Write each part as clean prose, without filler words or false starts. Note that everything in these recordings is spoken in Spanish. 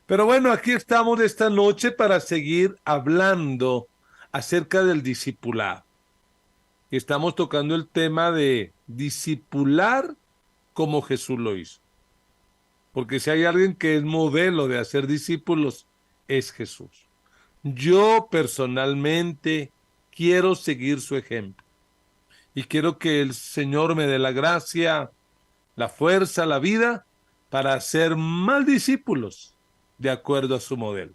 Pero bueno, aquí estamos esta noche para seguir hablando acerca del discipulado. Y estamos tocando el tema de discipular como Jesús lo hizo. Porque si hay alguien que es modelo de hacer discípulos, es Jesús. Yo personalmente quiero seguir su ejemplo y quiero que el Señor me dé la gracia, la fuerza, la vida para hacer más discípulos de acuerdo a su modelo.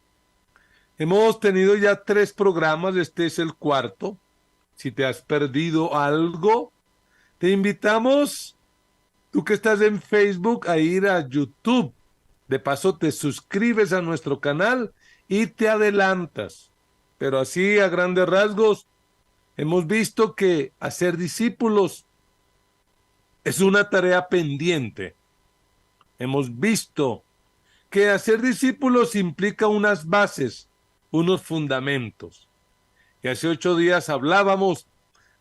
Hemos tenido ya 3 programas, este es el cuarto. Si te has perdido algo, te invitamos, tú que estás en Facebook, a ir a YouTube. De paso, te suscribes a nuestro canal y te adelantas. Pero así, a grandes rasgos, hemos visto que hacer discípulos es una tarea pendiente. Hemos visto que hacer discípulos implica unas bases, unos fundamentos. Y hace 8 días hablábamos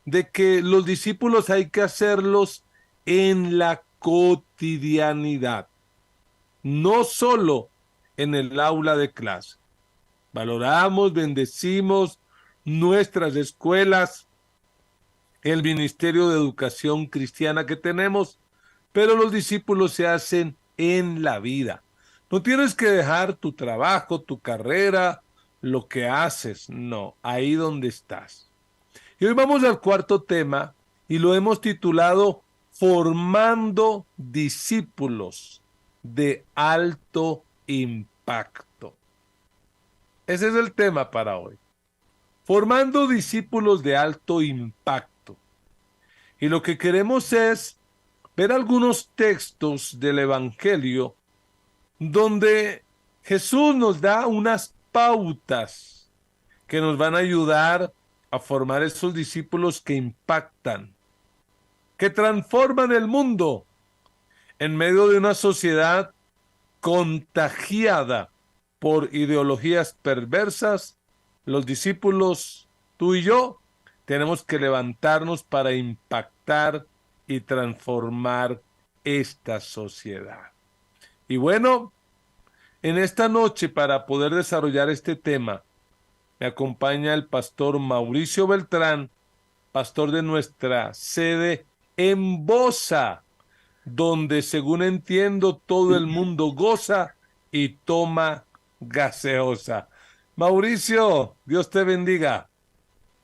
de que los discípulos hay que hacerlos en la cotidianidad, no solo en el aula de clase. Valoramos, bendecimos nuestras escuelas, el Ministerio de Educación Cristiana que tenemos, pero los discípulos se hacen en la vida. No tienes que dejar tu trabajo, tu carrera, lo que haces, no, ahí donde estás. Y hoy vamos al cuarto tema y lo hemos titulado Formando discípulos de alto impacto. Ese es el tema para hoy. Formando discípulos de alto impacto. Y lo que queremos es ver algunos textos del Evangelio donde Jesús nos da unas pautas que nos van a ayudar a formar esos discípulos que impactan, que transforman el mundo en medio de una sociedad contagiada por ideologías perversas. Los discípulos, tú y yo, tenemos que levantarnos para impactar y transformar esta sociedad. Y bueno, en esta noche, para poder desarrollar este tema, me acompaña el pastor Mauricio Beltrán, pastor de nuestra sede en Bosa, donde según entiendo todo el mundo goza y toma gaseosa. Mauricio, Dios te bendiga.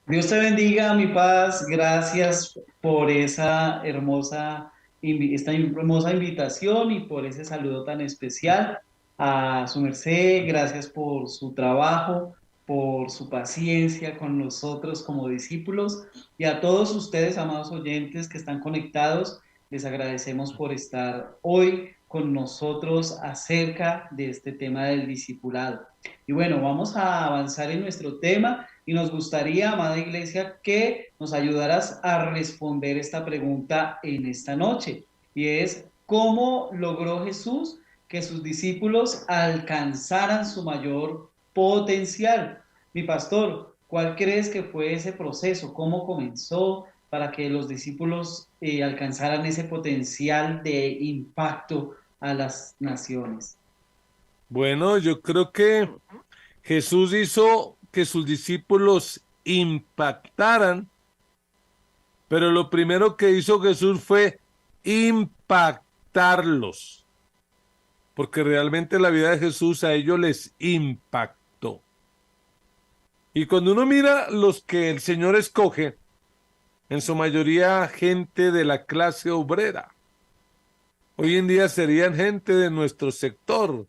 Dios te bendiga, mi paz. Gracias por esta hermosa invitación y por ese saludo tan especial a su merced. Gracias por su trabajo, por su paciencia con nosotros como discípulos y a todos ustedes, amados oyentes que están conectados. Les agradecemos por estar hoy con nosotros acerca de este tema del discipulado. Y bueno, vamos a avanzar en nuestro tema. Y nos gustaría, amada iglesia, que nos ayudaras a responder esta pregunta en esta noche. Y es, ¿cómo logró Jesús que sus discípulos alcanzaran su mayor potencial? Mi pastor, ¿cuál crees que fue ese proceso? ¿Cómo comenzó para que los discípulos alcanzaran ese potencial de impacto a las naciones? Bueno, yo creo que Jesús hizo que sus discípulos impactaran, pero lo primero que hizo Jesús fue impactarlos, porque realmente la vida de Jesús a ellos les impactó. Y cuando uno mira los que el Señor escoge, en su mayoría gente de la clase obrera, hoy en día serían gente de nuestro sector,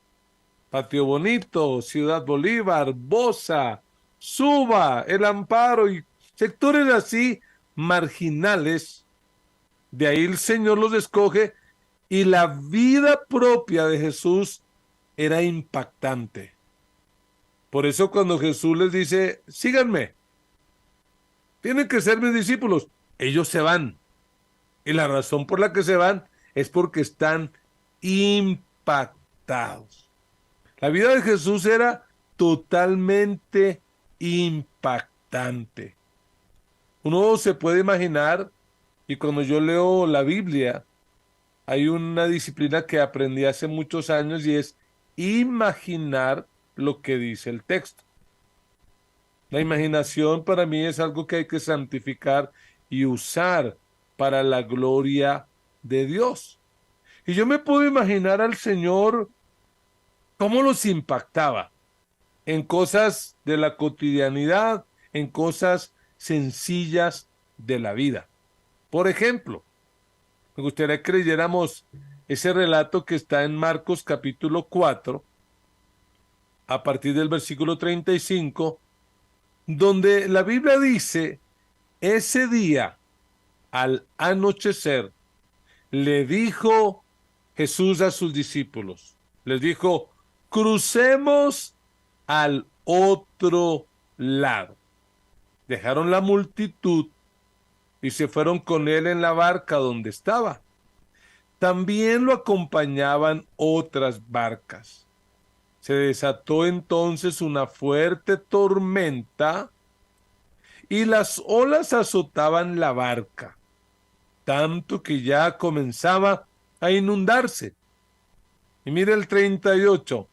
Patio Bonito, Ciudad Bolívar, Bosa, Suba, El Amparo y sectores así marginales. De ahí el Señor los escoge y la vida propia de Jesús era impactante. Por eso cuando Jesús les dice, síganme, tienen que ser mis discípulos, ellos se van. Y la razón por la que se van es porque están impactados. La vida de Jesús era totalmente impactante. Uno se puede imaginar, y cuando yo leo la Biblia, hay una disciplina que aprendí hace muchos años y es imaginar lo que dice el texto. La imaginación para mí es algo que hay que santificar y usar para la gloria de Dios. Y yo me puedo imaginar al Señor cómo los impactaba en cosas de la cotidianidad, en cosas sencillas de la vida. Por ejemplo, me gustaría que leyéramos ese relato que está en Marcos capítulo 4, a partir del versículo 35, donde la Biblia dice, ese día, al anochecer, le dijo Jesús a sus discípulos, les dijo, crucemos al otro lado. Dejaron la multitud y se fueron con él en la barca donde estaba. También lo acompañaban otras barcas. Se desató entonces una fuerte tormenta y las olas azotaban la barca, tanto que ya comenzaba a inundarse. Y mire el 38.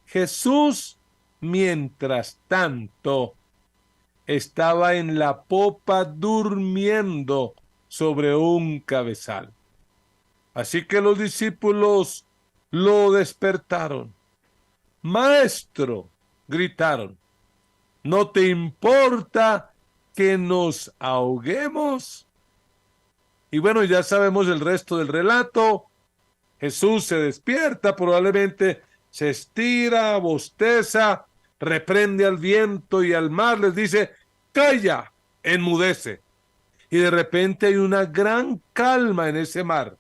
Jesús, mientras tanto, estaba en la popa durmiendo sobre un cabezal. Así que los discípulos lo despertaron. Maestro, gritaron, ¿no te importa que nos ahoguemos? Y bueno, ya sabemos el resto del relato. Jesús se despierta, probablemente se estira, bosteza, reprende al viento y al mar, les dice, calla, enmudece. Y de repente hay una gran calma en ese mar.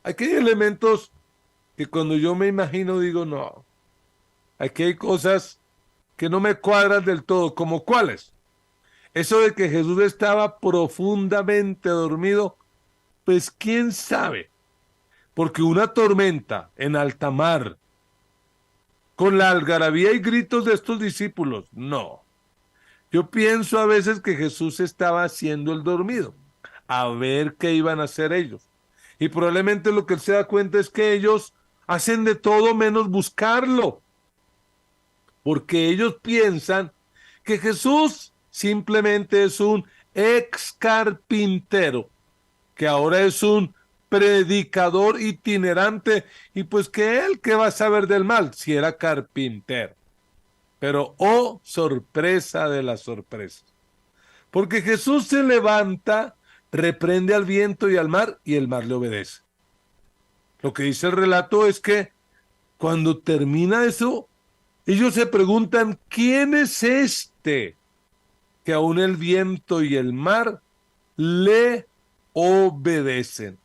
Aquí hay elementos que cuando yo me imagino digo, no, aquí hay cosas que no me cuadran del todo, ¿como cuáles? Eso de que Jesús estaba profundamente dormido, pues quién sabe, porque una tormenta en alta mar, con la algarabía y gritos de estos discípulos, no. Yo pienso a veces que Jesús estaba haciendo el dormido, a ver qué iban a hacer ellos. Y probablemente lo que él se da cuenta es que ellos hacen de todo menos buscarlo, porque ellos piensan que Jesús simplemente es un ex carpintero, que ahora es un predicador itinerante, y pues que él qué va a saber del mal si era carpintero. Pero oh, sorpresa de las sorpresas, porque Jesús se levanta, reprende al viento y al mar, y el mar le obedece. Lo que dice el relato es que cuando termina eso, ellos se preguntan, ¿quién es este que aún el viento y el mar le obedecen?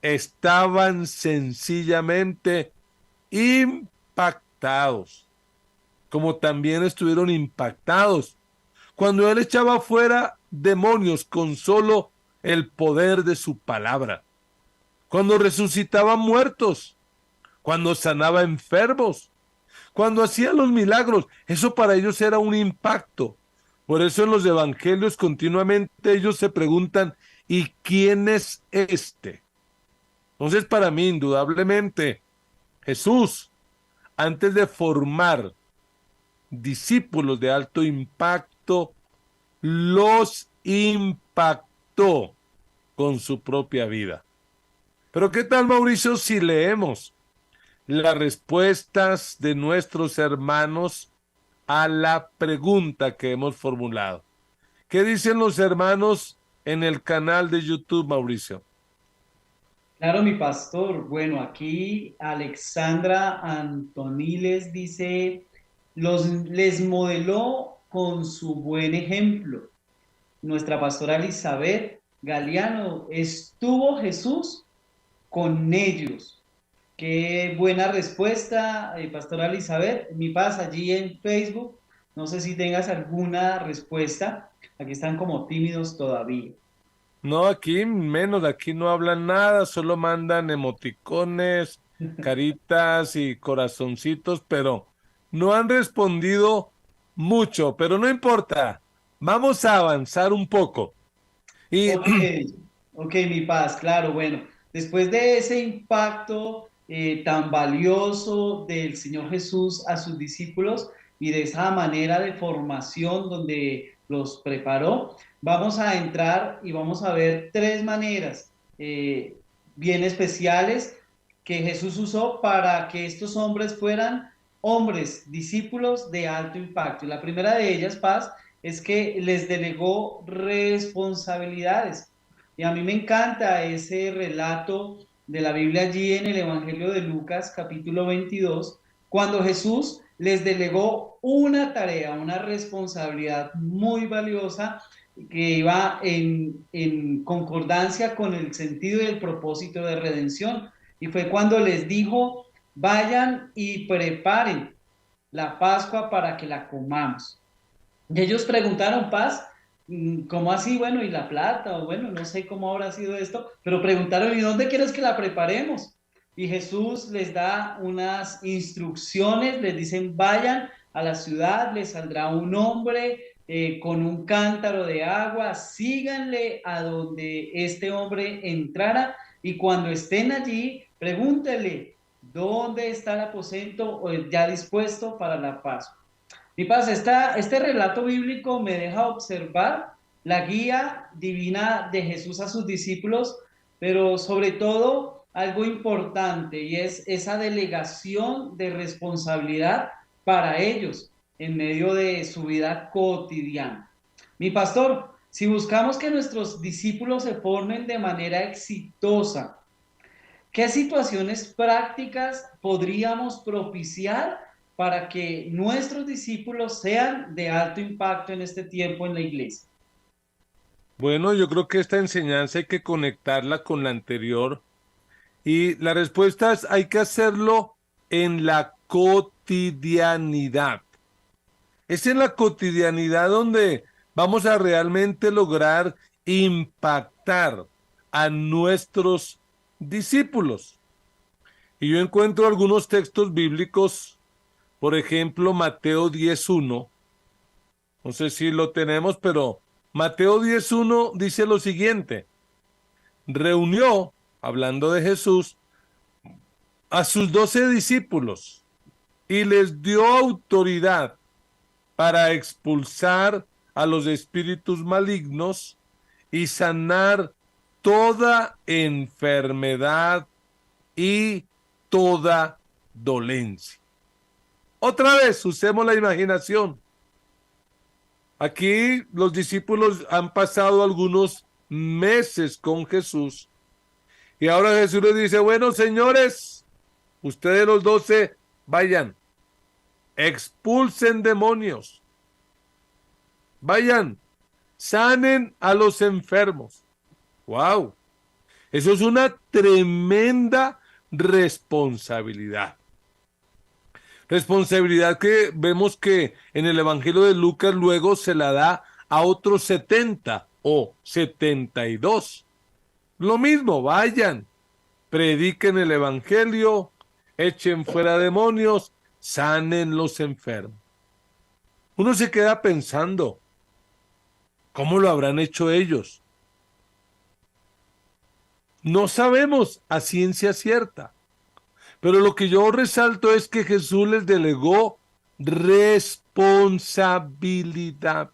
Estaban sencillamente impactados, como también estuvieron impactados cuando él echaba fuera demonios con solo el poder de su palabra, cuando resucitaba muertos, cuando sanaba enfermos, cuando hacía los milagros. Eso para ellos era un impacto. Por eso en los evangelios continuamente ellos se preguntan, ¿y quién es este? Entonces para mí indudablemente Jesús, antes de formar discípulos de alto impacto, los impactó con su propia vida. Pero ¿qué tal, Mauricio, si leemos las respuestas de nuestros hermanos a la pregunta que hemos formulado? ¿Qué dicen los hermanos en el canal de YouTube, Mauricio? Claro, mi pastor. Bueno, aquí Alexandra Antoniles dice, les modeló con su buen ejemplo. Nuestra pastora Elizabeth Galeano, estuvo Jesús con ellos. Qué buena respuesta, pastora Elizabeth. Mi paz allí en Facebook. No sé si tengas alguna respuesta. Aquí están como tímidos todavía. No, aquí menos, aquí no hablan nada, solo mandan emoticones, caritas y corazoncitos, pero no han respondido mucho, pero no importa, vamos a avanzar un poco. Y Ok, ok, mi paz, claro, bueno, después de ese impacto tan valioso del Señor Jesús a sus discípulos y de esa manera de formación donde los preparó, vamos a entrar y vamos a ver tres maneras bien especiales que Jesús usó para que estos hombres fueran hombres, discípulos de alto impacto. Y la primera de ellas, Paz, es que les delegó responsabilidades. Y a mí me encanta ese relato de la Biblia allí en el Evangelio de Lucas, capítulo 22, cuando Jesús les delegó una tarea, una responsabilidad muy valiosa que iba en concordancia con el sentido y el propósito de redención. Y fue cuando les dijo, vayan y preparen la Pascua para que la comamos. Y ellos preguntaron, Paz, ¿cómo así? Bueno, ¿y la plata? O bueno, no sé cómo habrá sido esto, pero preguntaron, ¿y dónde quieres que la preparemos? Y Jesús les da unas instrucciones, les dicen, vayan a la ciudad, les saldrá un hombre con un cántaro de agua, síganle a donde este hombre entrara y cuando estén allí, pregúntenle, ¿dónde está el aposento ya dispuesto para la Pascua? Mi paz, este relato bíblico me deja observar la guía divina de Jesús a sus discípulos, pero sobre todo algo importante y es esa delegación de responsabilidad para ellos en medio de su vida cotidiana. Mi pastor, si buscamos que nuestros discípulos se formen de manera exitosa, ¿qué situaciones prácticas podríamos propiciar para que nuestros discípulos sean de alto impacto en este tiempo en la iglesia? Bueno, yo creo que esta enseñanza hay que conectarla con la anterior y la respuesta es hay que hacerlo en la cotidianidad. Es en la cotidianidad donde vamos a realmente lograr impactar a nuestros discípulos. Y yo encuentro algunos textos bíblicos, por ejemplo, Mateo 10:1. No sé si lo tenemos, pero Mateo 10:1 dice lo siguiente: reunió, hablando de Jesús, a sus 12 discípulos y les dio autoridad para expulsar a los espíritus malignos y sanar toda enfermedad y toda dolencia. Otra vez, usemos la imaginación. Aquí los discípulos han pasado algunos meses con Jesús y ahora Jesús les dice, bueno, señores, ustedes los 12, vayan, expulsen demonios, vayan, sanen a los enfermos. ¡Wow! Eso es una tremenda responsabilidad. Responsabilidad que vemos que en el Evangelio de Lucas luego se la da a otros 70 o 72. Lo mismo, vayan, prediquen el Evangelio, echen fuera demonios, sanen los enfermos. Uno se queda pensando, ¿cómo lo habrán hecho ellos? No sabemos a ciencia cierta, pero lo que yo resalto es que Jesús les delegó responsabilidad.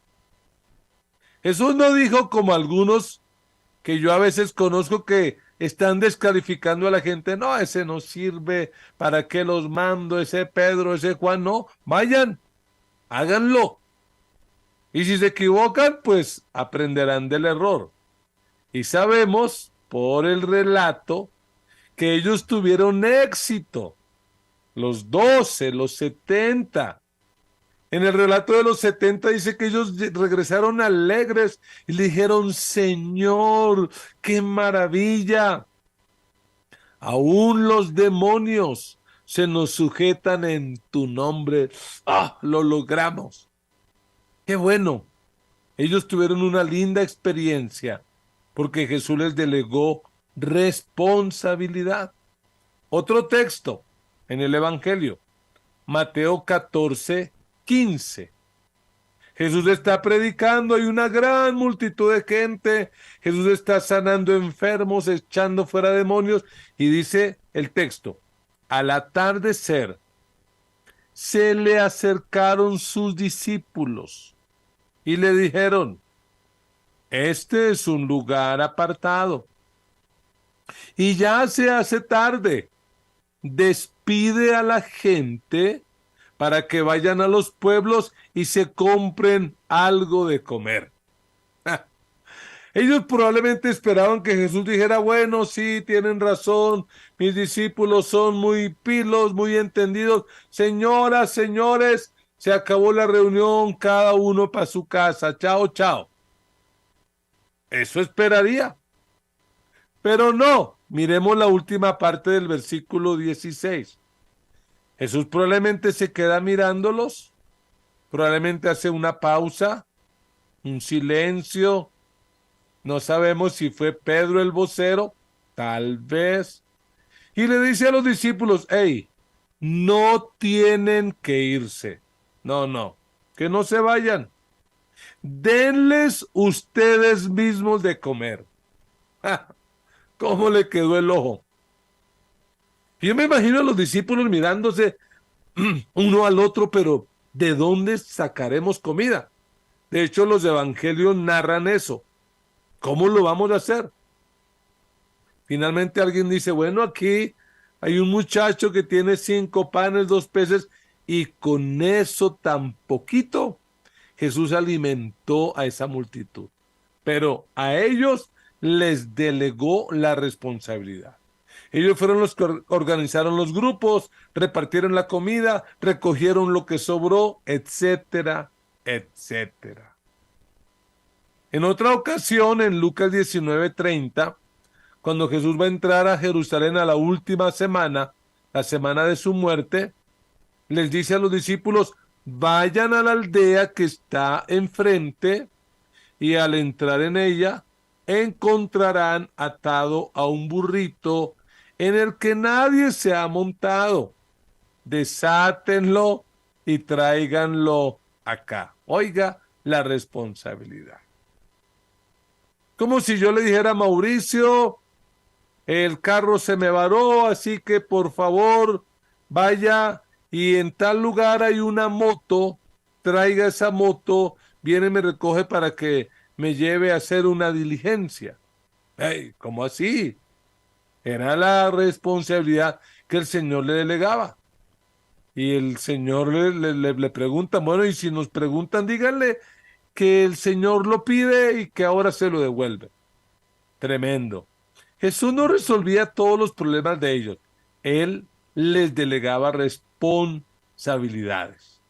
Jesús no dijo como algunos que yo a veces conozco que están descalificando a la gente, no, ese no sirve, ¿para qué los mando? Ese Pedro, ese Juan, no, vayan, háganlo. Y si se equivocan, pues aprenderán del error. Y sabemos por el relato que ellos tuvieron éxito, los 12, los 70. En el relato de los 70 dice que ellos regresaron alegres y le dijeron, Señor, qué maravilla. Aún los demonios se nos sujetan en tu nombre. ¡Ah! Lo logramos. Qué bueno. Ellos tuvieron una linda experiencia porque Jesús les delegó responsabilidad. Otro texto en el Evangelio, Mateo 14:15. Jesús está predicando, hay una gran multitud de gente, Jesús está sanando enfermos, echando fuera demonios, y dice el texto, al atardecer, se le acercaron sus discípulos y le dijeron, este es un lugar apartado y ya se hace tarde. Despide a la gente para que vayan a los pueblos y se compren algo de comer. Ellos probablemente esperaban que Jesús dijera, bueno, sí, tienen razón, mis discípulos son muy pilos, muy entendidos. Señoras, señores, se acabó la reunión, cada uno para su casa. Chao, chao. Eso esperaría. Pero no, miremos la última parte del versículo 16. Jesús probablemente se queda mirándolos, probablemente hace una pausa, un silencio. No sabemos si fue Pedro el vocero, tal vez. Y le dice a los discípulos, hey, no tienen que irse. No, no, que no se vayan. Denles ustedes mismos de comer. ¡Ja! ¿Cómo le quedó el ojo? Yo me imagino a los discípulos mirándose uno al otro, pero ¿de dónde sacaremos comida? De hecho, los evangelios narran eso. ¿Cómo lo vamos a hacer? Finalmente alguien dice, bueno, aquí hay un muchacho que tiene 5 panes, 2 peces, y con eso tan poquito Jesús alimentó a esa multitud. Pero a ellos les delegó la responsabilidad. Ellos fueron los que organizaron los grupos, repartieron la comida, recogieron lo que sobró, etcétera, etcétera. En otra ocasión, en Lucas 19:30, cuando Jesús va a entrar a Jerusalén a la última semana, la semana de su muerte, les dice a los discípulos, vayan a la aldea que está enfrente y al entrar en ella encontrarán atado a un burrito en el que nadie se ha montado. Desátenlo y tráiganlo acá. Oiga la responsabilidad. Como si yo le dijera a Mauricio, el carro se me varó, así que por favor vaya y en tal lugar hay una moto, traiga esa moto, viene y me recoge para que me lleve a hacer una diligencia. Hey, ¿cómo así? Era la responsabilidad que el Señor le delegaba. Y el Señor le pregunta, bueno, y si nos preguntan, díganle que el Señor lo pide y que ahora se lo devuelve. Tremendo. Jesús no resolvía todos los problemas de ellos. Él les delegaba responsabilidades.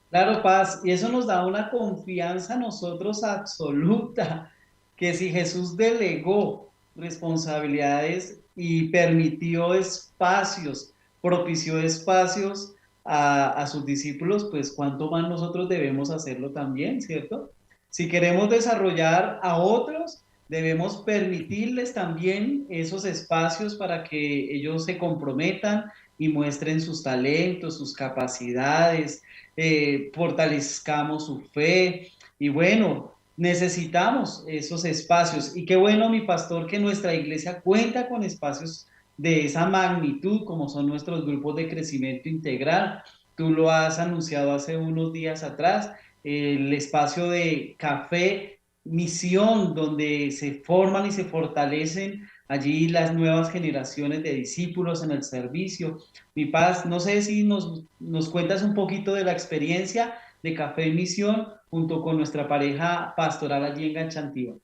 Claro, Paz, y eso nos da una confianza a nosotros absoluta, que si Jesús delegó responsabilidades y permitió espacios, propició espacios a sus discípulos, pues cuánto más nosotros debemos hacerlo también, ¿cierto? Si queremos desarrollar a otros, debemos permitirles también esos espacios para que ellos se comprometan y muestren sus talentos, sus capacidades, fortalezcamos su fe y bueno, necesitamos esos espacios. Y qué bueno, mi pastor, que nuestra iglesia cuenta con espacios de esa magnitud como son nuestros grupos de crecimiento integral. Tú lo has anunciado hace unos días atrás, el espacio de café misión, donde se forman y se fortalecen allí las nuevas generaciones de discípulos en el servicio. Mi Paz, no sé si nos cuentas un poquito de la experiencia de Café y Misión junto con nuestra pareja pastoral allí en Ganchantiva.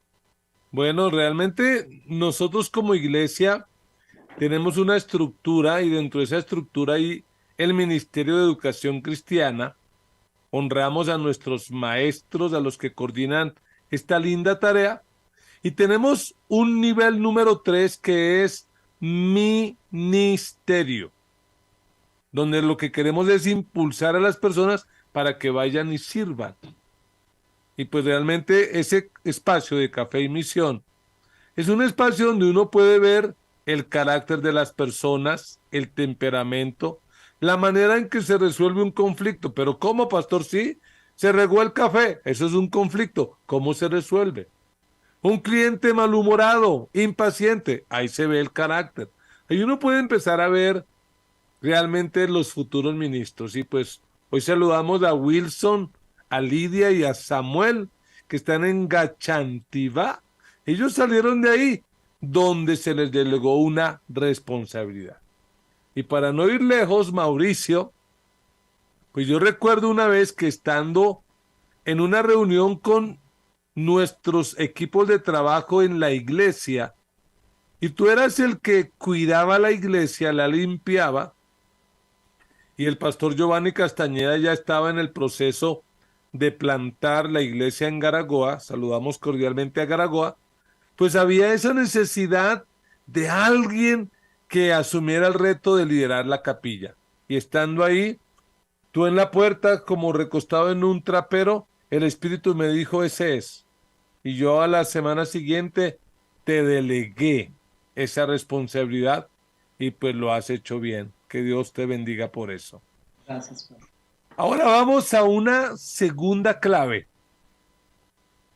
Bueno, realmente nosotros como iglesia tenemos una estructura y dentro de esa estructura hay el Ministerio de Educación Cristiana. Honramos a nuestros maestros, a los que coordinan esta linda tarea. Y tenemos un nivel número 3 que es ministerio, donde lo que queremos es impulsar a las personas para que vayan y sirvan. Y pues realmente ese espacio de café y misión es un espacio donde uno puede ver el carácter de las personas, el temperamento, la manera en que se resuelve un conflicto. Pero ¿cómo, pastor? Sí, se regó el café, eso es un conflicto. ¿Cómo se resuelve? Un cliente malhumorado, impaciente, ahí se ve el carácter. Ahí uno puede empezar a ver realmente los futuros ministros. Y pues hoy saludamos a Wilson, a Lidia y a Samuel, que están en Gachantivá. Ellos salieron de ahí, donde se les delegó una responsabilidad. Y para no ir lejos, Mauricio, pues yo recuerdo una vez que estando en una reunión con nuestros equipos de trabajo en la iglesia, y tú eras el que cuidaba la iglesia, la limpiaba, y el pastor Giovanni Castañeda ya estaba en el proceso de plantar la iglesia en Garagoa, saludamos cordialmente a Garagoa, pues había esa necesidad de alguien que asumiera el reto de liderar la capilla. Y estando ahí, tú en la puerta como recostado en un trapero, el Espíritu me dijo, ese es. Y yo a la semana siguiente te delegué esa responsabilidad y pues lo has hecho bien. Que Dios te bendiga por eso. Gracias, Padre. Ahora vamos a una segunda clave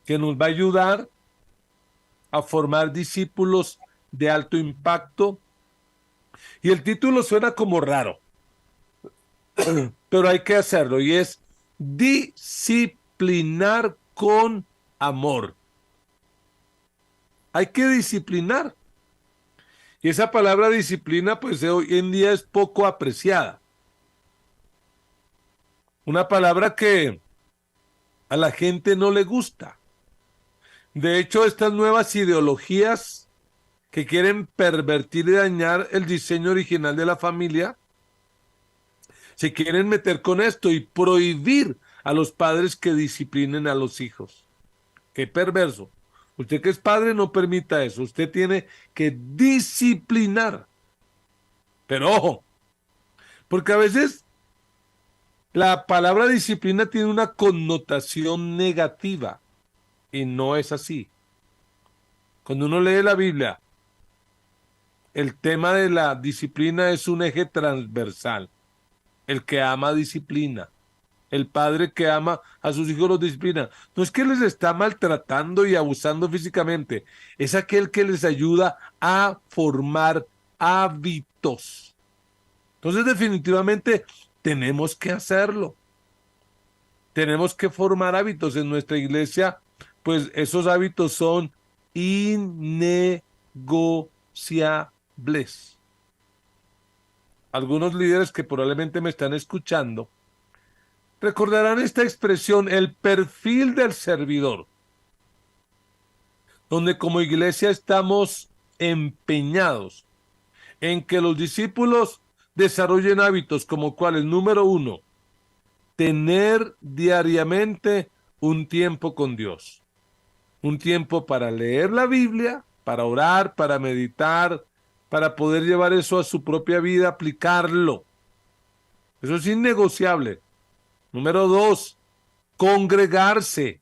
que nos va a ayudar a formar discípulos de alto impacto. Y el título suena como raro, pero hay que hacerlo y es disciplinar con amor. Hay que disciplinar. Y esa palabra disciplina, pues hoy en día es poco apreciada. Una palabra que a la gente no le gusta. De hecho, estas nuevas ideologías que quieren pervertir y dañar el diseño original de la familia, se quieren meter con esto y prohibir a los padres que disciplinen a los hijos. Qué perverso. Usted que es padre no permita eso. Usted tiene que disciplinar. Pero ojo, porque a veces la palabra disciplina tiene una connotación negativa y no es así. Cuando uno lee la Biblia, el tema de la disciplina es un eje transversal. El que ama disciplina. El padre que ama a sus hijos los disciplina. No es que les está maltratando y abusando físicamente, es aquel que les ayuda a formar hábitos. Entonces, definitivamente, tenemos que hacerlo. Tenemos que formar hábitos en nuestra iglesia, pues esos hábitos son innegociables. Algunos líderes que probablemente me están escuchando recordarán esta expresión, el perfil del servidor, donde como iglesia estamos empeñados en que los discípulos desarrollen hábitos como cuáles, número uno, tener diariamente un tiempo con Dios, un tiempo para leer la Biblia, para orar, para meditar, para poder llevar eso a su propia vida, aplicarlo. Eso es innegociable. Número dos, congregarse,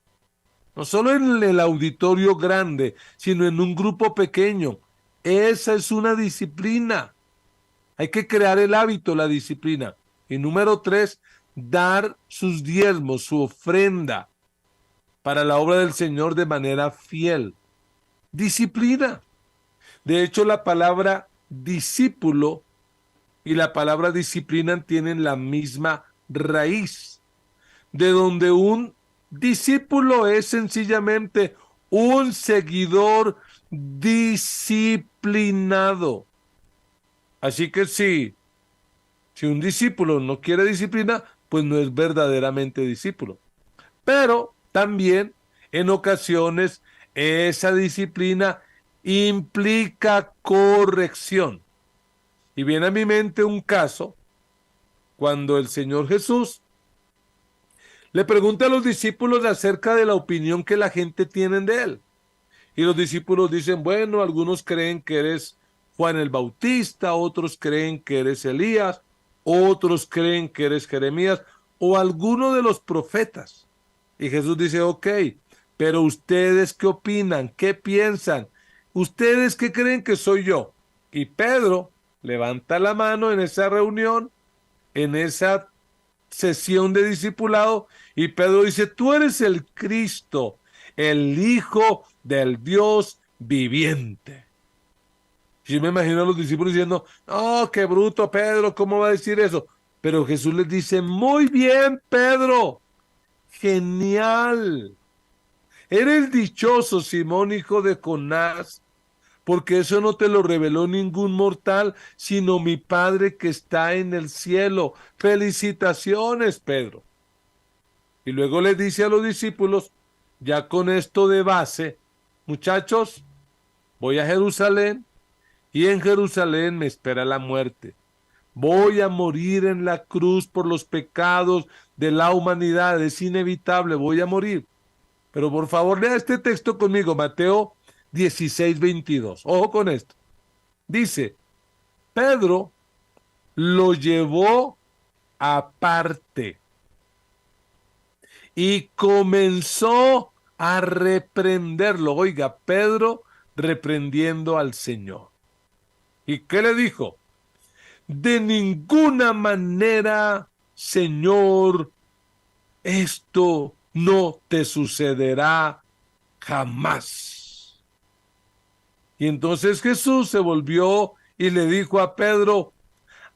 no solo en el auditorio grande, sino en un grupo pequeño. Esa es una disciplina. Hay que crear el hábito, la disciplina. Y número tres, dar sus diezmos, su ofrenda para la obra del Señor de manera fiel. Disciplina. De hecho, la palabra discípulo y la palabra disciplina tienen la misma raíz, de donde un discípulo es sencillamente un seguidor disciplinado. Así que si un discípulo no quiere disciplina, pues no es verdaderamente discípulo. Pero también en ocasiones esa disciplina implica corrección. Y viene a mi mente un caso cuando el Señor Jesús le pregunta a los discípulos acerca de la opinión que la gente tiene de él. Y los discípulos dicen, bueno, algunos creen que eres Juan el Bautista, otros creen que eres Elías, otros creen que eres Jeremías o alguno de los profetas. Y Jesús dice, ok, pero ustedes qué opinan, qué piensan, ustedes qué creen que soy yo. Y Pedro levanta la mano en esa reunión, en esa sesión de discipulado, y Pedro dice, tú eres el Cristo, el Hijo del Dios viviente. Yo me imagino a los discípulos diciendo, oh, qué bruto, Pedro, ¿cómo va a decir eso? Pero Jesús les dice, muy bien, Pedro, genial. Eres dichoso, Simón, hijo de Jonás, porque eso no te lo reveló ningún mortal, sino mi Padre que está en el cielo. Felicitaciones, Pedro. Y luego le dice a los discípulos, ya con esto de base, muchachos, voy a Jerusalén y en Jerusalén me espera la muerte. Voy a morir en la cruz por los pecados de la humanidad, es inevitable, voy a morir. Pero por favor, lea este texto conmigo, Mateo 16:22. Ojo con esto. Dice, Pedro lo llevó aparte y comenzó a reprenderlo. Oiga, Pedro reprendiendo al Señor. ¿Y qué le dijo? De ninguna manera, Señor, esto no te sucederá jamás. Y entonces Jesús se volvió y le dijo a Pedro,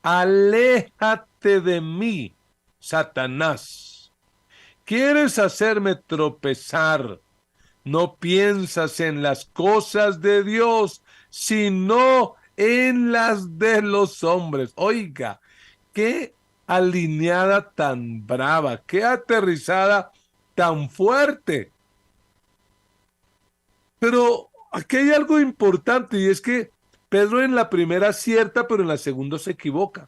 aléjate de mí, Satanás. ¿Quieres hacerme tropezar? No piensas en las cosas de Dios, sino en las de los hombres. Oiga, qué alineada tan brava, qué aterrizada tan fuerte. Pero aquí hay algo importante y es que Pedro en la primera acierta, pero en la segunda se equivoca.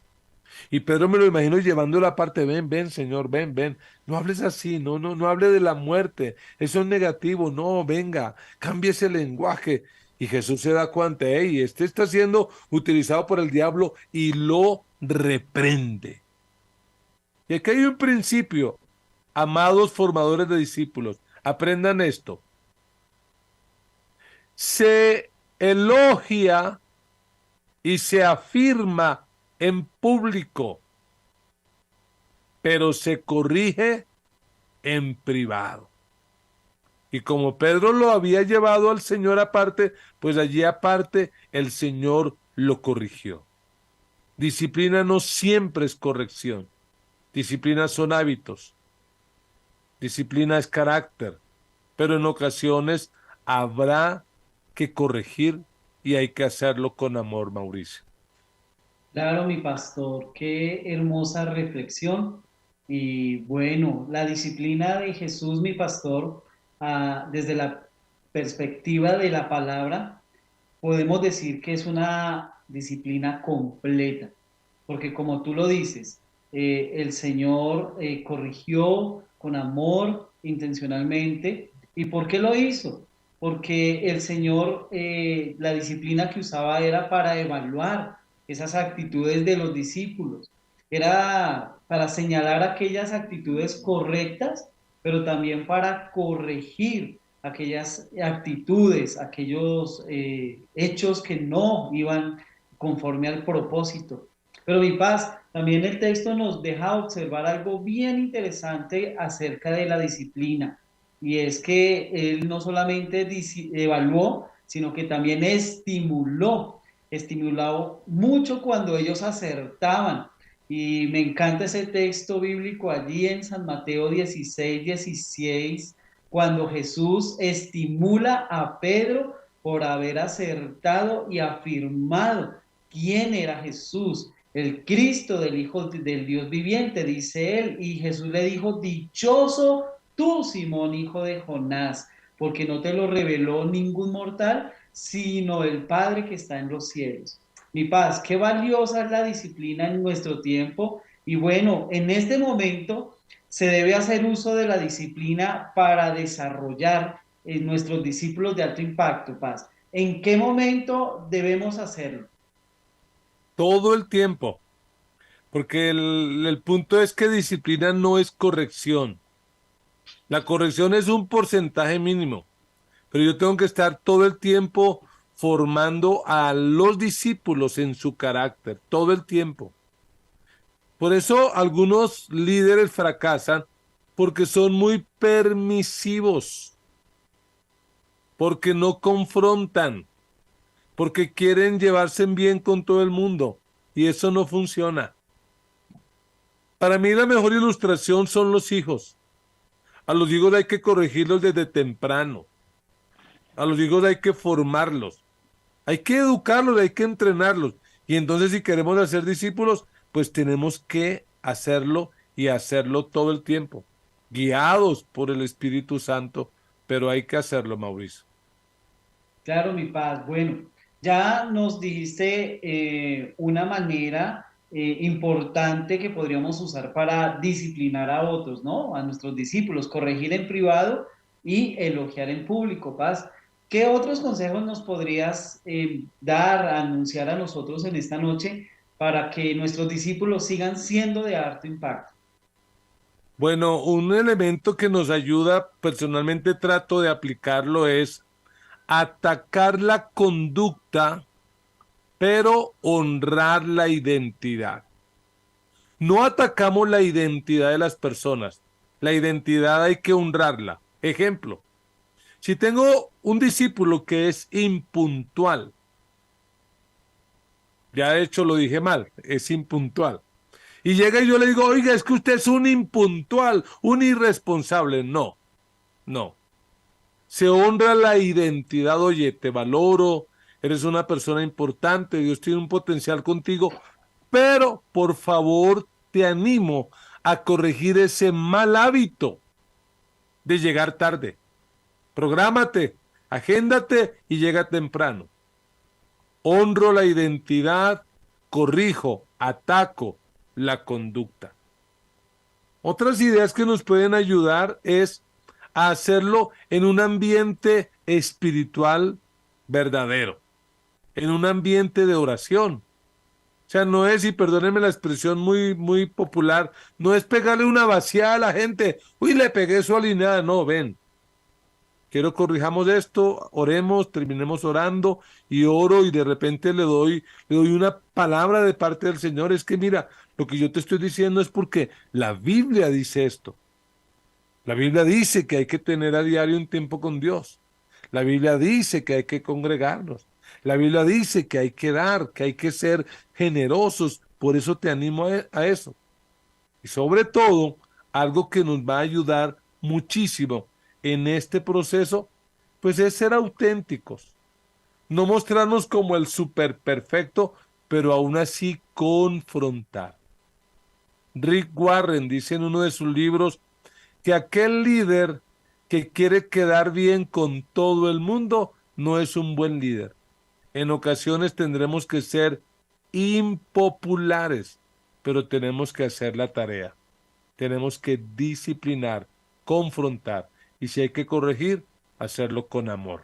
Y Pedro me lo imagino llevando la parte, ven, ven, Señor, ven, ven. No hables así, no hable de la muerte. Eso es negativo. No, venga, cambie ese lenguaje. Y Jesús se da cuenta, hey, este está siendo utilizado por el diablo y lo reprende. Y aquí hay un principio, amados formadores de discípulos, aprendan esto. Se elogia y se afirma en público, pero se corrige en privado. Y como Pedro lo había llevado al Señor aparte, pues allí aparte el Señor lo corrigió. Disciplina no siempre es corrección. Disciplina son hábitos. Disciplina es carácter. Pero en ocasiones habrá que corregir y hay que hacerlo con amor, Mauricio. Claro, mi pastor, qué hermosa reflexión. Y bueno, la disciplina de Jesús, mi pastor, desde la perspectiva de la palabra, podemos decir que es una disciplina completa, porque como tú lo dices, el Señor corrigió con amor intencionalmente. ¿Y por qué lo hizo? Porque el Señor, la disciplina que usaba era para evaluar esas actitudes de los discípulos, era para señalar aquellas actitudes correctas, pero también para corregir aquellas actitudes, aquellos hechos que no iban conforme al propósito. Pero mi paz, también el texto nos deja observar algo bien interesante acerca de la disciplina, y es que él no solamente evaluó, sino que también estimuló mucho cuando ellos acertaban. Y me encanta ese texto bíblico allí en San Mateo 16:16, cuando Jesús estimula a Pedro por haber acertado y afirmado quién era Jesús, el Cristo del Hijo del Dios viviente, dice él. Y Jesús le dijo, dichoso tú, Simón, hijo de Jonás, porque no te lo reveló ningún mortal, sino el Padre que está en los cielos. Mi paz, qué valiosa es la disciplina en nuestro tiempo. Y bueno, en este momento se debe hacer uso de la disciplina para desarrollar en nuestros discípulos de alto impacto, Paz. ¿En qué momento debemos hacerlo? Todo el tiempo, porque el punto es que disciplina no es corrección. La corrección es un porcentaje mínimo, pero yo tengo que estar todo el tiempo formando a los discípulos en su carácter, todo el tiempo. Por eso algunos líderes fracasan porque son muy permisivos, porque no confrontan, porque quieren llevarse bien con todo el mundo y eso no funciona. Para mí la mejor ilustración son los hijos. A los hijos hay que corregirlos desde temprano. A los hijos hay que formarlos. Hay que educarlos, hay que entrenarlos. Y entonces si queremos hacer discípulos, pues tenemos que hacerlo y hacerlo todo el tiempo, guiados por el Espíritu Santo, pero hay que hacerlo, Mauricio. Claro, mi paz. Bueno, ya nos dijiste una manera importante que podríamos usar para disciplinar a otros, ¿no? A nuestros discípulos, corregir en privado y elogiar en público, Paz. ¿Qué otros consejos nos podrías dar, anunciar a nosotros en esta noche para que nuestros discípulos sigan siendo de alto impacto? Bueno, un elemento que nos ayuda, personalmente trato de aplicarlo, es atacar la conducta, pero honrar la identidad. No atacamos la identidad de las personas. La identidad hay que honrarla. Ejemplo, si tengo un discípulo que es impuntual, ya de hecho lo dije mal, es impuntual, y llega y yo le digo, oiga, es que usted es un impuntual, un irresponsable. No, no. Se honra la identidad, oye, te valoro, eres una persona importante, Dios tiene un potencial contigo, pero por favor te animo a corregir ese mal hábito de llegar tarde. Prográmate, agéndate y llega temprano. Honro la identidad, corrijo, ataco la conducta. Otras ideas que nos pueden ayudar es a hacerlo en un ambiente espiritual verdadero, en un ambiente de oración. O sea, no es, y perdónenme la expresión muy popular, no es pegarle una vaciada a la gente. Uy, le pegué su alineada. No, ven. Quiero corrijamos esto, oremos, terminemos orando y oro y de repente le doy una palabra de parte del Señor. Es que mira, lo que yo te estoy diciendo es porque la Biblia dice esto. La Biblia dice que hay que tener a diario un tiempo con Dios. La Biblia dice que hay que congregarnos. La Biblia dice que hay que dar, que hay que ser generosos. Por eso te animo a eso. Y sobre todo, algo que nos va a ayudar muchísimo en este proceso, pues es ser auténticos. No mostrarnos como el super perfecto, pero aún así confrontar. Rick Warren dice en uno de sus libros que aquel líder que quiere quedar bien con todo el mundo no es un buen líder. En ocasiones tendremos que ser impopulares, pero tenemos que hacer la tarea. Tenemos que disciplinar, confrontar y si hay que corregir, hacerlo con amor.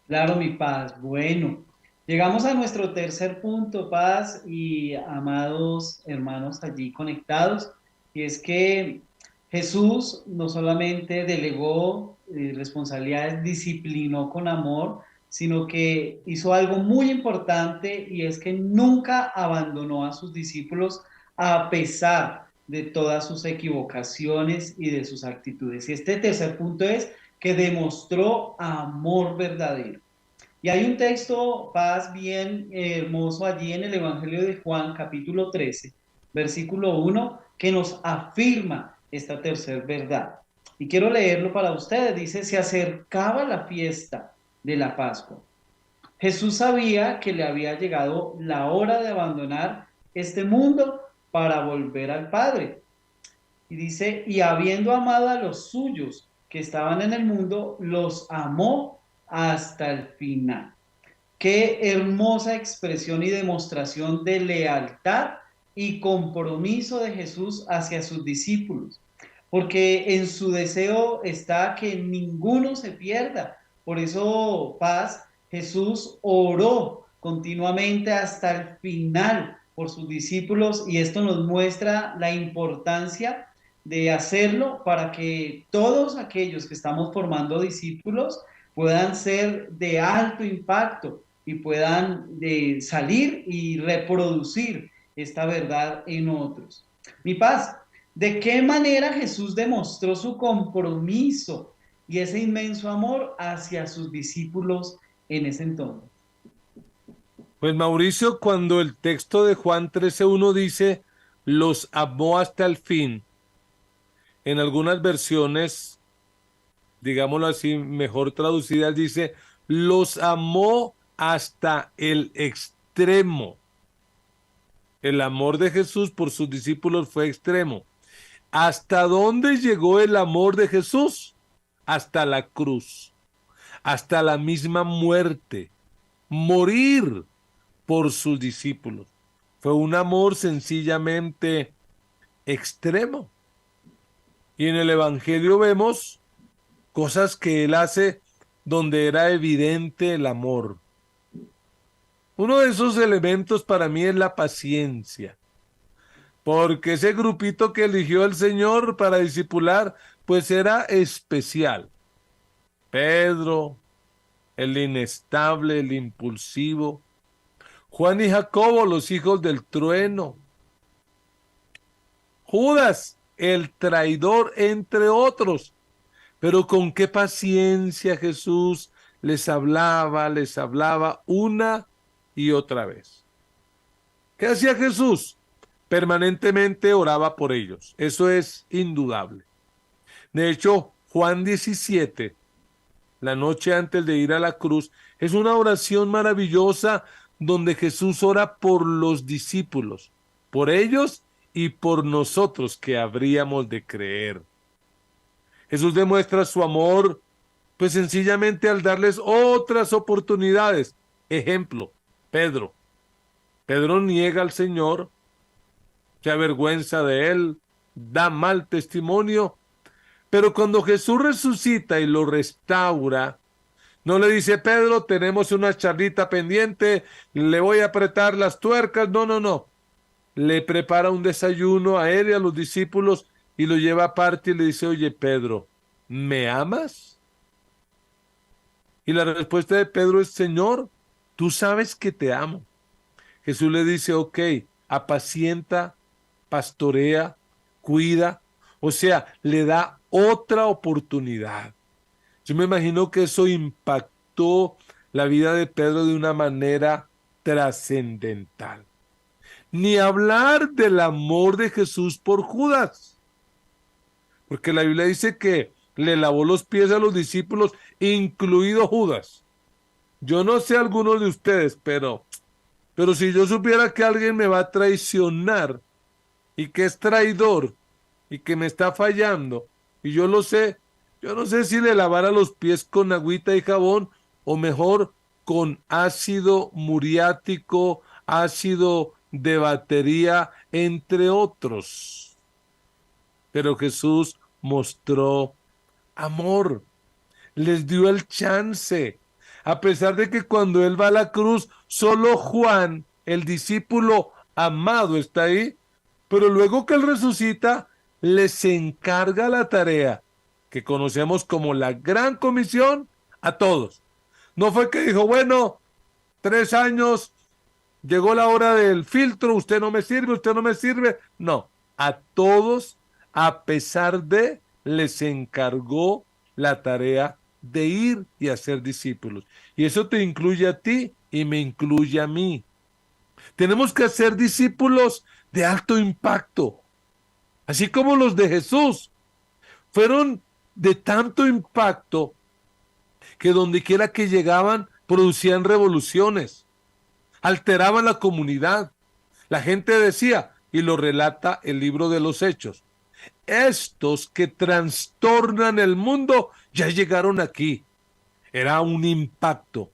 Claro, mi paz. Bueno, llegamos a nuestro tercer punto, paz y amados hermanos allí conectados, y es que Jesús no solamente delegó responsabilidades, disciplinó con amor, sino que hizo algo muy importante y es que nunca abandonó a sus discípulos a pesar de todas sus equivocaciones y de sus actitudes. Y este tercer punto es que demostró amor verdadero. Y hay un texto, Paz, bien hermoso allí en el Evangelio de Juan, capítulo 13, versículo 1, que nos afirma esta tercera verdad. Y quiero leerlo para ustedes. Dice, se acercaba la fiesta de la Pascua. Jesús sabía que le había llegado la hora de abandonar este mundo para volver al Padre. Y dice, y habiendo amado a los suyos que estaban en el mundo, los amó hasta el final. Qué hermosa expresión y demostración de lealtad y compromiso de Jesús hacia sus discípulos, porque en su deseo está que ninguno se pierda. Por eso, Paz, Jesús oró continuamente hasta el final por sus discípulos y esto nos muestra la importancia de hacerlo para que todos aquellos que estamos formando discípulos puedan ser de alto impacto y puedan salir y reproducir esta verdad en otros. Mi paz, ¿de qué manera Jesús demostró su compromiso y ese inmenso amor hacia sus discípulos en ese entonces? Pues Mauricio, cuando el texto de Juan 13:1 dice, los amó hasta el fin, en algunas versiones, digámoslo así, mejor traducidas, dice, los amó hasta el extremo. El amor de Jesús por sus discípulos fue extremo. ¿Hasta dónde llegó el amor de Jesús? Hasta la cruz, hasta la misma muerte, morir por sus discípulos. Fue un amor sencillamente extremo. Y en el Evangelio vemos cosas que él hace donde era evidente el amor. Uno de esos elementos para mí es la paciencia, porque ese grupito que eligió el Señor para discipular, pues era especial. Pedro, el inestable, el impulsivo, Juan y Jacobo, los hijos del trueno, Judas, el traidor, entre otros. Pero con qué paciencia Jesús les hablaba una y otra vez. ¿Qué hacía Jesús? Permanentemente oraba por ellos. Eso es indudable. De hecho, Juan 17, la noche antes de ir a la cruz, es una oración maravillosa donde Jesús ora por los discípulos, por ellos y por nosotros que habríamos de creer. Jesús demuestra su amor, pues sencillamente al darles otras oportunidades. Ejemplo, Pedro. Pedro niega al Señor, se avergüenza de él, da mal testimonio, pero cuando Jesús resucita y lo restaura, no le dice, Pedro, tenemos una charlita pendiente, le voy a apretar las tuercas. No, no, no. Le prepara un desayuno a él y a los discípulos y lo lleva aparte y le dice, oye, Pedro, ¿me amas? Y la respuesta de Pedro es, Señor, tú sabes que te amo. Jesús le dice, ok, apacienta, pastorea, cuida. O sea, le da otra oportunidad. Yo me imagino que eso impactó la vida de Pedro de una manera trascendental. Ni hablar del amor de Jesús por Judas, porque la Biblia dice que le lavó los pies a los discípulos, incluido Judas. Yo no sé algunos de ustedes, pero si yo supiera que alguien me va a traicionar y que es traidor y que me está fallando, y yo lo sé, yo no sé si le lavara los pies con agüita y jabón o mejor con ácido muriático, ácido de batería, entre otros. Pero Jesús mostró amor, les dio el chance, a pesar de que cuando él va a la cruz, solo Juan, el discípulo amado, está ahí, pero luego que él resucita, les encarga la tarea que conocemos como la Gran Comisión a todos. No fue que dijo, bueno, 3 años, llegó la hora del filtro, usted no me sirve, usted no me sirve. No, a todos, a pesar de, les encargó la tarea de ir y hacer discípulos. Y eso te incluye a ti y me incluye a mí. Tenemos que hacer discípulos de alto impacto, así como los de Jesús. Fueron de tanto impacto que donde quiera que llegaban producían revoluciones, alteraban la comunidad. La gente decía, y lo relata el libro de los Hechos, estos que trastornan el mundo ya llegaron aquí. Era un impacto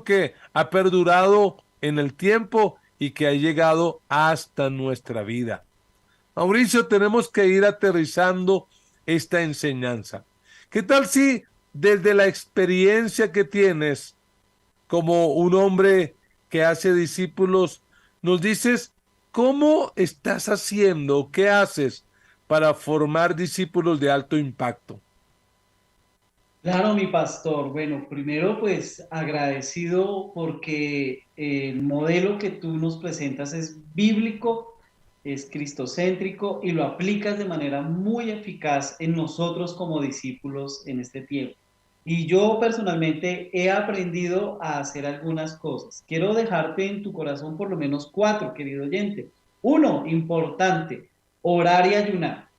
que ha perdurado en el tiempo y que ha llegado hasta nuestra vida. Mauricio, tenemos que ir aterrizando esta enseñanza. ¿Qué tal si desde la experiencia que tienes como un hombre que hace discípulos, nos dices cómo estás haciendo, qué haces para formar discípulos de alto impacto? Claro, mi pastor. Bueno, primero pues agradecido porque el modelo que tú nos presentas es bíblico, es cristocéntrico y lo aplicas de manera muy eficaz en nosotros como discípulos en este tiempo. Y yo personalmente he aprendido a hacer algunas cosas. Quiero dejarte en tu corazón por lo menos cuatro, querido oyente. Uno, importante, orar y ayunar,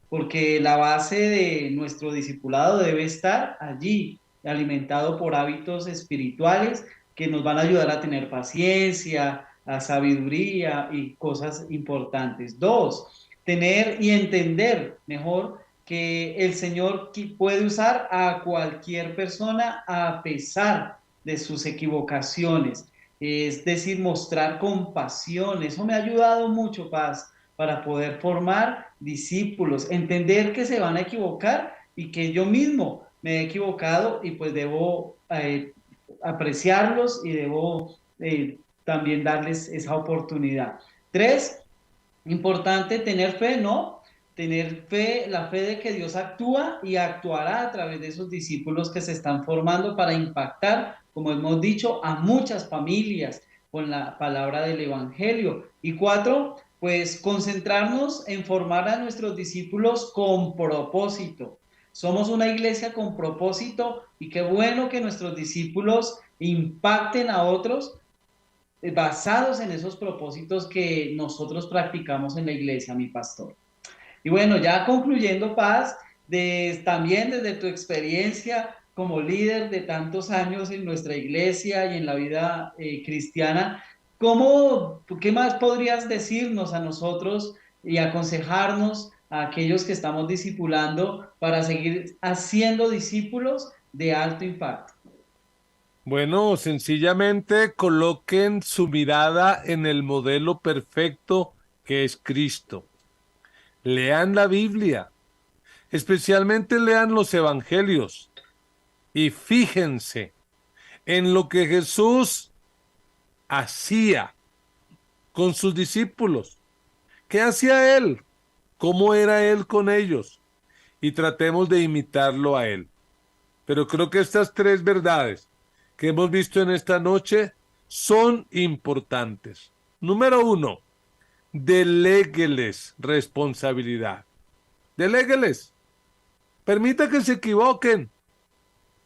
porque la base de nuestro discipulado debe estar allí, alimentado por hábitos espirituales que nos van a ayudar a tener paciencia, a sabiduría y cosas importantes. Dos, tener y entender mejor que el Señor puede usar a cualquier persona a pesar de sus equivocaciones. Es decir, mostrar compasión. Eso me ha ayudado mucho, Paz, para poder formar discípulos, entender que se van a equivocar y que yo mismo me he equivocado y pues debo apreciarlos y debo también darles esa oportunidad. Tres, importante tener fe, ¿no? Tener fe, la fe de que Dios actúa y actuará a través de esos discípulos que se están formando para impactar, como hemos dicho, a muchas familias con la palabra del Evangelio. Y cuatro, pues concentrarnos en formar a nuestros discípulos con propósito. Somos una iglesia con propósito y qué bueno que nuestros discípulos impacten a otros basados en esos propósitos que nosotros practicamos en la iglesia, mi pastor. Y bueno, ya concluyendo, Paz, también desde tu experiencia como líder de tantos años en nuestra iglesia y en la vida cristiana, ¿qué más podrías decirnos a nosotros y aconsejarnos a aquellos que estamos discipulando para seguir haciendo discípulos de alto impacto? Bueno, sencillamente coloquen su mirada en el modelo perfecto que es Cristo. Lean la Biblia, especialmente lean los evangelios y fíjense en lo que Jesús hacía con sus discípulos. ¿Qué hacía él? ¿Cómo era él con ellos? Y tratemos de imitarlo a él. Pero creo que estas tres verdades que hemos visto en esta noche son importantes. Número uno, delégueles responsabilidad. Delégueles. Permita que se equivoquen.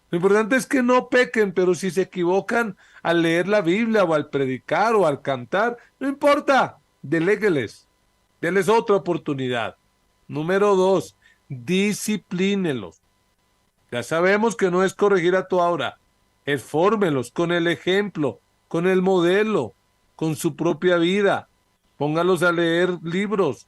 Lo importante es que no pequen, pero si se equivocan al leer la Biblia o al predicar o al cantar, no importa, delégueles. Deles otra oportunidad. Número dos, disciplínelos. Ya sabemos que no es corregir a toda hora, es fórmelos con el ejemplo, con el modelo, con su propia vida. Póngalos a leer libros,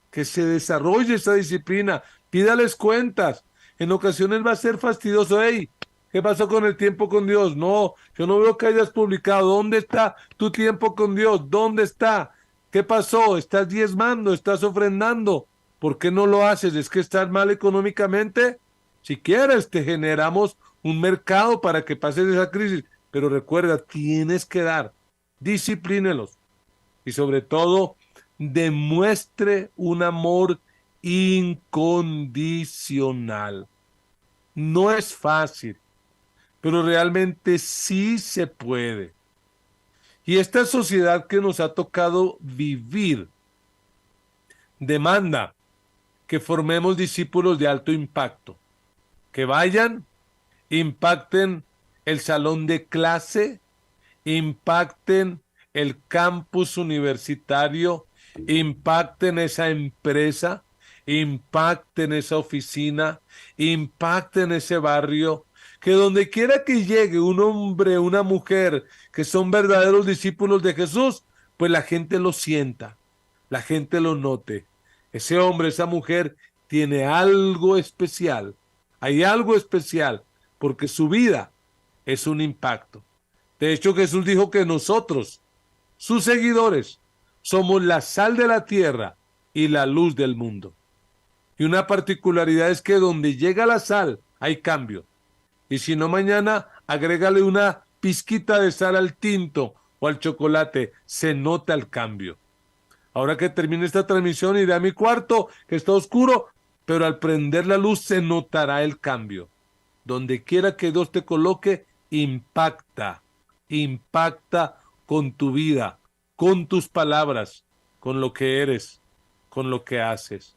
que se desarrolle esa disciplina, pídales cuentas. En ocasiones va a ser fastidioso. Hey, ¿qué pasó con el tiempo con Dios? No, yo no veo que hayas publicado. ¿Dónde está tu tiempo con Dios? ¿Dónde está? ¿Qué pasó? ¿Estás diezmando? ¿Estás ofrendando? ¿Por qué no lo haces? ¿Es que estás mal económicamente? Si quieres, te generamos un mercado para que pases esa crisis. Pero recuerda, tienes que dar. Disciplínelos. Y sobre todo, demuestre un amor incondicional. No es fácil, pero realmente sí se puede. Y esta sociedad que nos ha tocado vivir demanda que formemos discípulos de alto impacto, que vayan, impacten el salón de clase, impacten el campus universitario, impacten esa empresa, impacten esa oficina, impacten ese barrio, que donde quiera que llegue un hombre, una mujer, que son verdaderos discípulos de Jesús, pues la gente lo sienta, la gente lo note. Ese hombre, esa mujer tiene algo especial, hay algo especial, porque su vida es un impacto. De hecho, Jesús dijo que nosotros, sus seguidores, somos la sal de la tierra y la luz del mundo. Y una particularidad es que donde llega la sal, hay cambio. Y si no, mañana agrégale una pizquita de sal al tinto o al chocolate, se nota el cambio. Ahora que termine esta transmisión, iré a mi cuarto, que está oscuro, pero al prender la luz se notará el cambio. Donde quiera que Dios te coloque, impacta, impacta con tu vida, con tus palabras, con lo que eres, con lo que haces.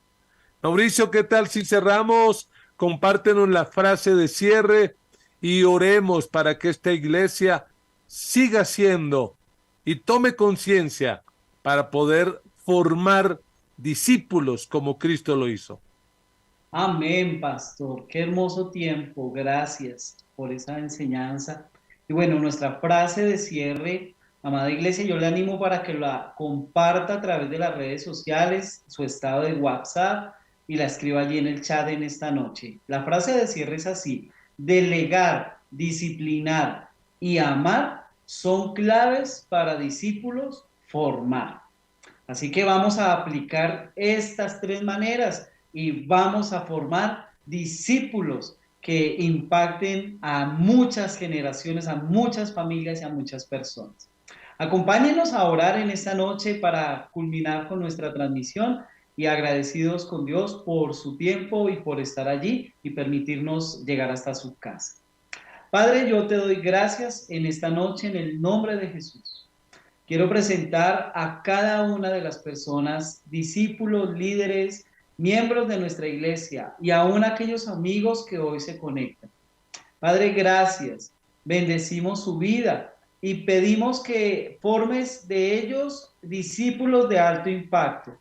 Mauricio, ¿qué tal si cerramos? Compártenos la frase de cierre y oremos para que esta iglesia siga siendo y tome conciencia para poder formar discípulos como Cristo lo hizo. Amén, pastor. Qué hermoso tiempo. Gracias por esa enseñanza. Y bueno, nuestra frase de cierre, amada iglesia, yo le animo para que la comparta a través de las redes sociales, su estado de WhatsApp y la escriba allí en el chat en esta noche. La frase de cierre es así: delegar, disciplinar y amar son claves para discípulos formar. Así que vamos a aplicar estas tres maneras y vamos a formar discípulos que impacten a muchas generaciones, a muchas familias y a muchas personas. Acompáñenos a orar en esta noche para culminar con nuestra transmisión y agradecidos con Dios por su tiempo y por estar allí y permitirnos llegar hasta su casa. Padre, yo te doy gracias en esta noche en el nombre de Jesús. Quiero presentar a cada una de las personas, discípulos, líderes, miembros de nuestra iglesia y aún aquellos amigos que hoy se conectan. Padre, gracias. Bendecimos su vida y pedimos que formes de ellos discípulos de alto impacto,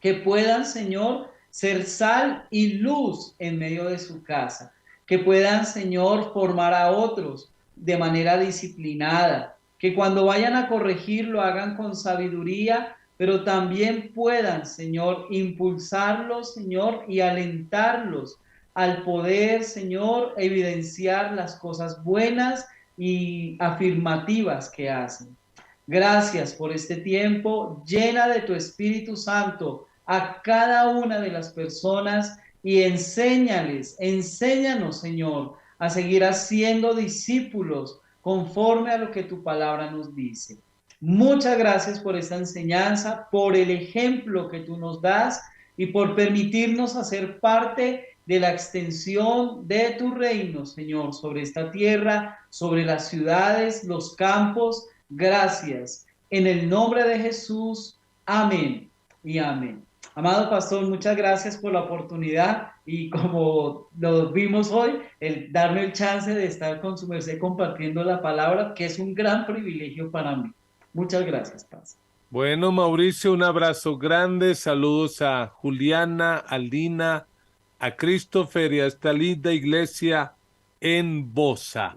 que puedan, Señor, ser sal y luz en medio de su casa, que puedan, Señor, formar a otros de manera disciplinada, que cuando vayan a corregir lo hagan con sabiduría, pero también puedan, Señor, impulsarlos, Señor, y alentarlos al poder, Señor, evidenciar las cosas buenas y afirmativas que hacen. Gracias por este tiempo. Llena de tu Espíritu Santo a cada una de las personas y enséñanos, Señor, a seguir haciendo discípulos conforme a lo que tu palabra nos dice. Muchas gracias por esta enseñanza, por el ejemplo que tú nos das y por permitirnos hacer parte de la extensión de tu reino, Señor, sobre esta tierra, sobre las ciudades, los campos. Gracias. En el nombre de Jesús. Amén y amén. Amado pastor, muchas gracias por la oportunidad y como lo vimos hoy, el darme el chance de estar con su merced compartiendo la palabra, que es un gran privilegio para mí. Muchas gracias, pastor. Bueno, Mauricio, un abrazo grande, saludos a Juliana, a Lina, a Christopher y a esta linda iglesia en Bosa.